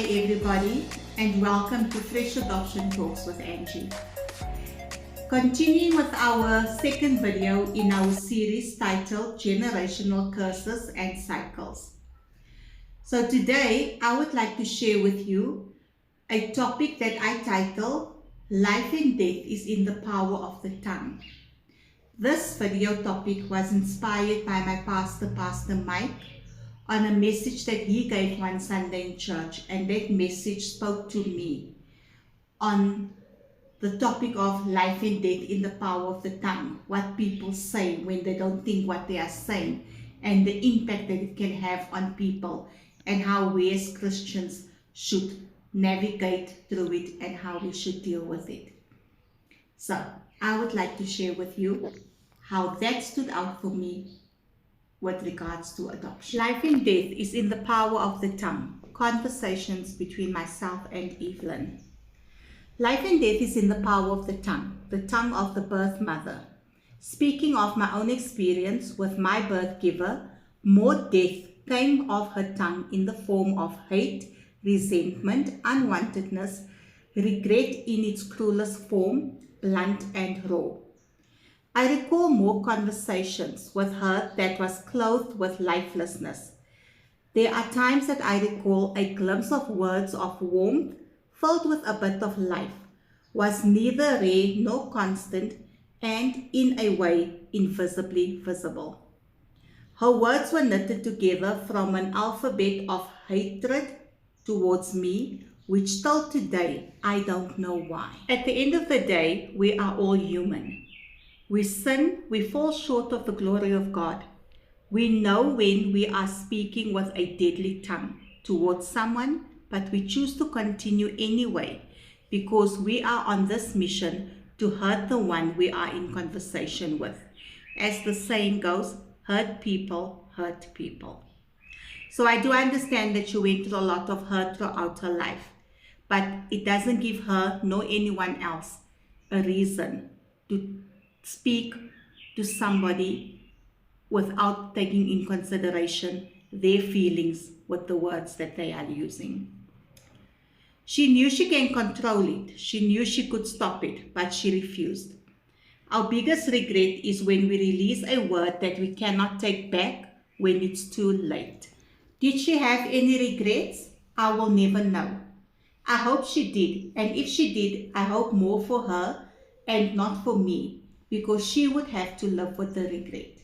everybody, and welcome to Fresh Adoption Talks with Angie. Continuing with our second video in our series titled Generational Curses and Cycles. So today I would like to share with you a topic that I title Life and Death is in the Power of the Tongue. This video topic was inspired by my pastor, Pastor Mike, on a message that he gave one Sunday in church, and that message spoke to me on the topic of life and death in the power of the tongue, what people say when they don't think what they are saying, and the impact that it can have on people, and how we as Christians should navigate through it and how we should deal with it. So I would like to share with you how that stood out for me with regards to adoption. Life and death is in the power of the tongue. Conversations between myself and Evelyn. Life and death is in the power of the tongue of the birth mother. Speaking of my own experience with my birth giver, more death came of her tongue in the form of hate, resentment, unwantedness, regret in its cruelest form, blunt and raw. I recall more conversations with her that was clothed with lifelessness. There are times that I recall a glimpse of words of warmth filled with a bit of life, was neither rare nor constant, and in a way invisibly visible. Her words were knitted together from an alphabet of hatred towards me, which till today I don't know why. At the end of the day, we are all human. We sin, we fall short of the glory of God. We know when we are speaking with a deadly tongue towards someone, but we choose to continue anyway because we are on this mission to hurt the one we are in conversation with. As the saying goes, hurt people hurt people. So I do understand that she went through a lot of hurt throughout her life, but it doesn't give her nor anyone else a reason to speak to somebody without taking in consideration their feelings with the words that they are using. She knew she can control it. She knew she could stop it, but she refused. Our biggest regret is when we release a word that we cannot take back when it's too late. Did she have any regrets? I will never know. I hope she did, and if she did, I hope more for her and not for me, because she would have to live with the regret.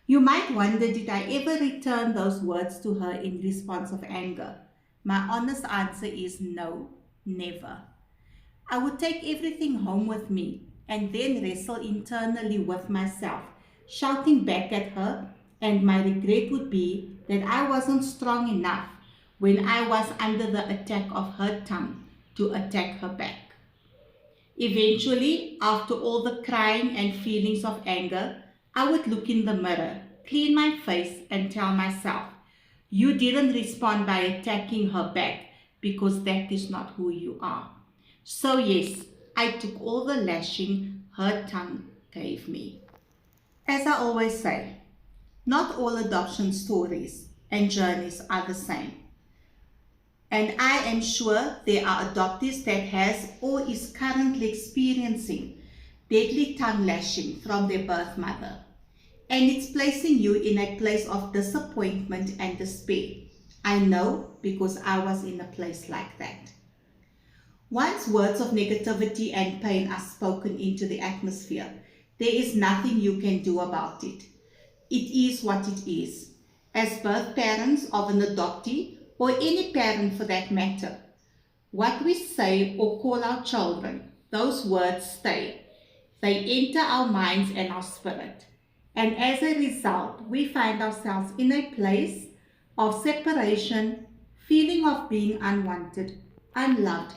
You might wonder, did I ever return those words to her in response of anger? My honest answer is no, never. I would take everything home with me and then wrestle internally with myself, shouting back at her, and my regret would be that I wasn't strong enough when I was under the attack of her tongue to attack her back. Eventually, after all the crying and feelings of anger, I would look in the mirror, clean my face, and tell myself, you didn't respond by attacking her back because that is not who you are. So yes, I took all the lashing her tongue gave me. As I always say, not all adoption stories and journeys are the same. And I am sure there are adoptees that has or is currently experiencing deadly tongue lashing from their birth mother. And it's placing you in a place of disappointment and despair. I know because I was in a place like that. Once words of negativity and pain are spoken into the atmosphere, there is nothing you can do about it. It is what it is. As birth parents of an adoptee, or any parent for that matter, what we say or call our children, those words stay. They enter our minds and our spirit. And as a result, we find ourselves in a place of separation, feeling of being unwanted, unloved,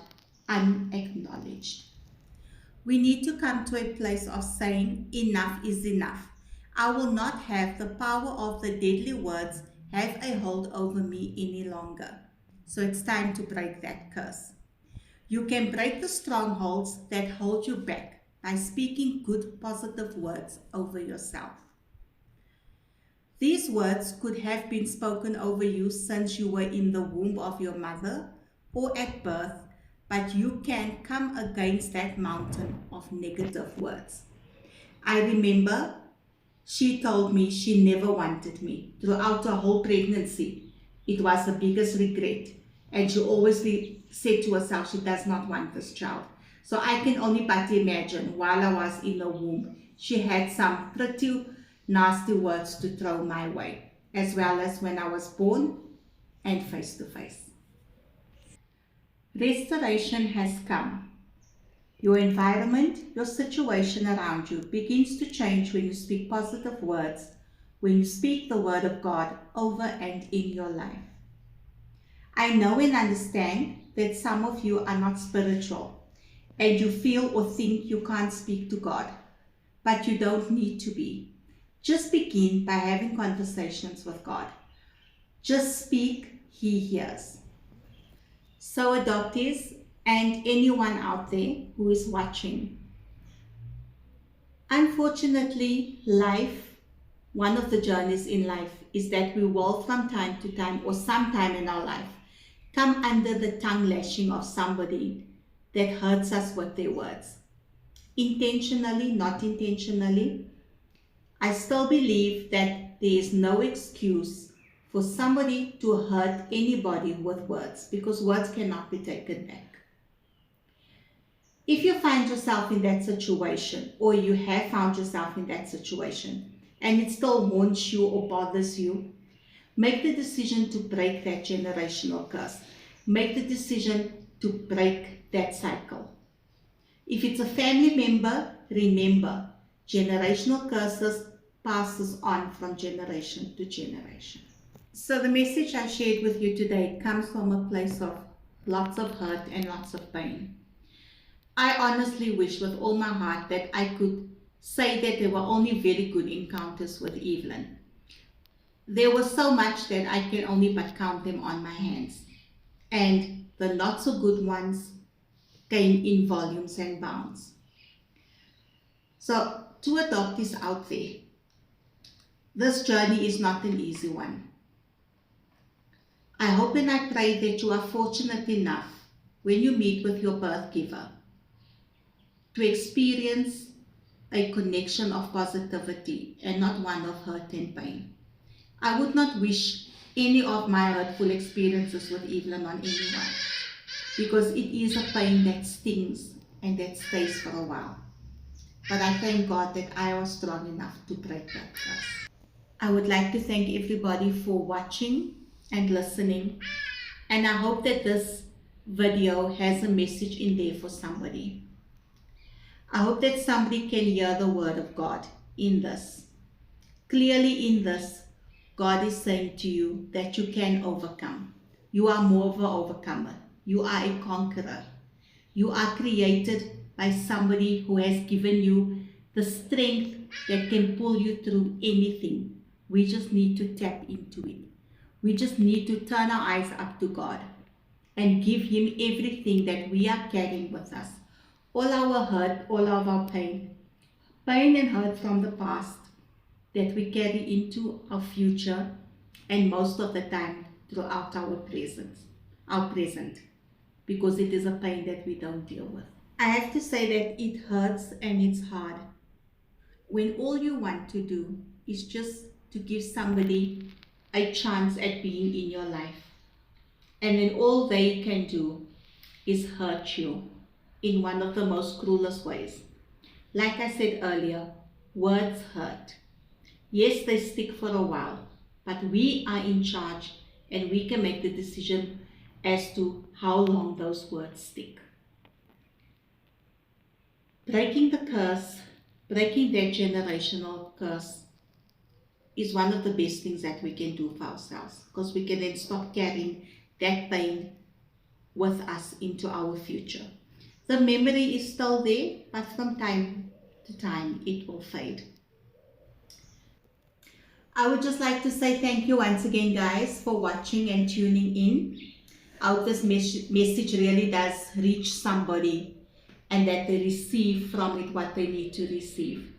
unacknowledged. We need to come to a place of saying enough is enough. I will not have the power of the deadly words have a hold over me any longer. So it's time to break that curse. You can break the strongholds that hold you back by speaking good, positive words over yourself. These words could have been spoken over you since you were in the womb of your mother or at birth, but you can come against that mountain of negative words. I remember she told me she never wanted me throughout her whole pregnancy. It was the biggest regret. And she always said to herself she does not want this child. So I can only but imagine while I was in the womb, she had some pretty nasty words to throw my way, as well as when I was born and face to face. Restoration has come. Your environment, your situation around you begins to change when you speak positive words, when you speak the word of God over and in your life. I know and understand that some of you are not spiritual and you feel or think you can't speak to God, but you don't need to be. Just begin by having conversations with God. Just speak, He hears. So, adoptees and anyone out there who is watching, unfortunately, one of the journeys in life is that we will from time to time or sometime in our life come under the tongue lashing of somebody that hurts us with their words. Intentionally, not intentionally, I still believe that there is no excuse for somebody to hurt anybody with words because words cannot be taken back. If you find yourself in that situation or you have found yourself in that situation and it still haunts you or bothers you, make the decision to break that generational curse. Make the decision to break that cycle. If it's a family member, remember, generational curses passes on from generation to generation. So the message I shared with you today comes from a place of lots of hurt and lots of pain. I honestly wish with all my heart that I could say that there were only very good encounters with Evelyn. There was so much that I can only but count them on my hands. And the not so good ones came in volumes and bounds. So to adoptees out there, this journey is not an easy one. I hope and I pray that you are fortunate enough when you meet with your birth giver to experience a connection of positivity and not one of hurt and pain. I would not wish any of my hurtful experiences with Evelyn on anyone because it is a pain that stings and that stays for a while. But I thank God that I was strong enough to break that curse. I would like to thank everybody for watching and listening, and I hope that this video has a message in there for somebody. I hope that somebody can hear the word of God in this. Clearly in this, God is saying to you that you can overcome. You are more of an overcomer. You are a conqueror. You are created by somebody who has given you the strength that can pull you through anything. We just need to tap into it. We just need to turn our eyes up to God and give Him everything that we are carrying with us. All our hurt, all of our pain and hurt from the past that we carry into our future and most of the time throughout our present, because it is a pain that we don't deal with. I have to say that it hurts and it's hard when all you want to do is just to give somebody a chance at being in your life, and then all they can do is hurt you in one of the most cruelest ways. Like I said earlier, words hurt. Yes, they stick for a while, but we are in charge and we can make the decision as to how long those words stick. Breaking the curse, breaking that generational curse is one of the best things that we can do for ourselves, because we can then stop carrying that pain with us into our future. The memory is still there, but from time to time it will fade. I would just like to say thank you once again, guys, for watching and tuning in. I hope this message really does reach somebody and that they receive from it what they need to receive.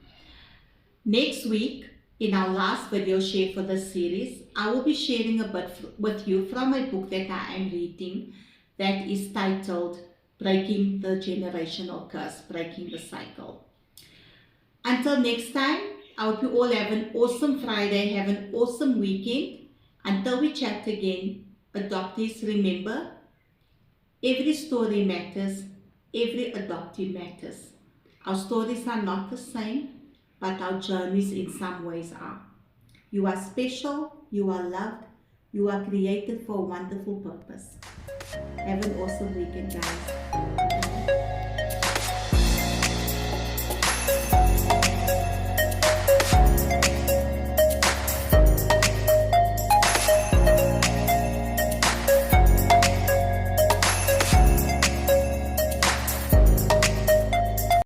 Next week, in our last video share for this series, I will be sharing a bit with you from a book that I am reading that is titled Breaking the Generational Curse, Breaking the Cycle. Until next time, I hope you all have an awesome Friday, have an awesome weekend. Until we chat again, adoptees, remember, every story matters, every adoptee matters. Our stories are not the same, but our journeys in some ways are. You are special, you are loved, you are created for a wonderful purpose. Have an awesome weekend, guys.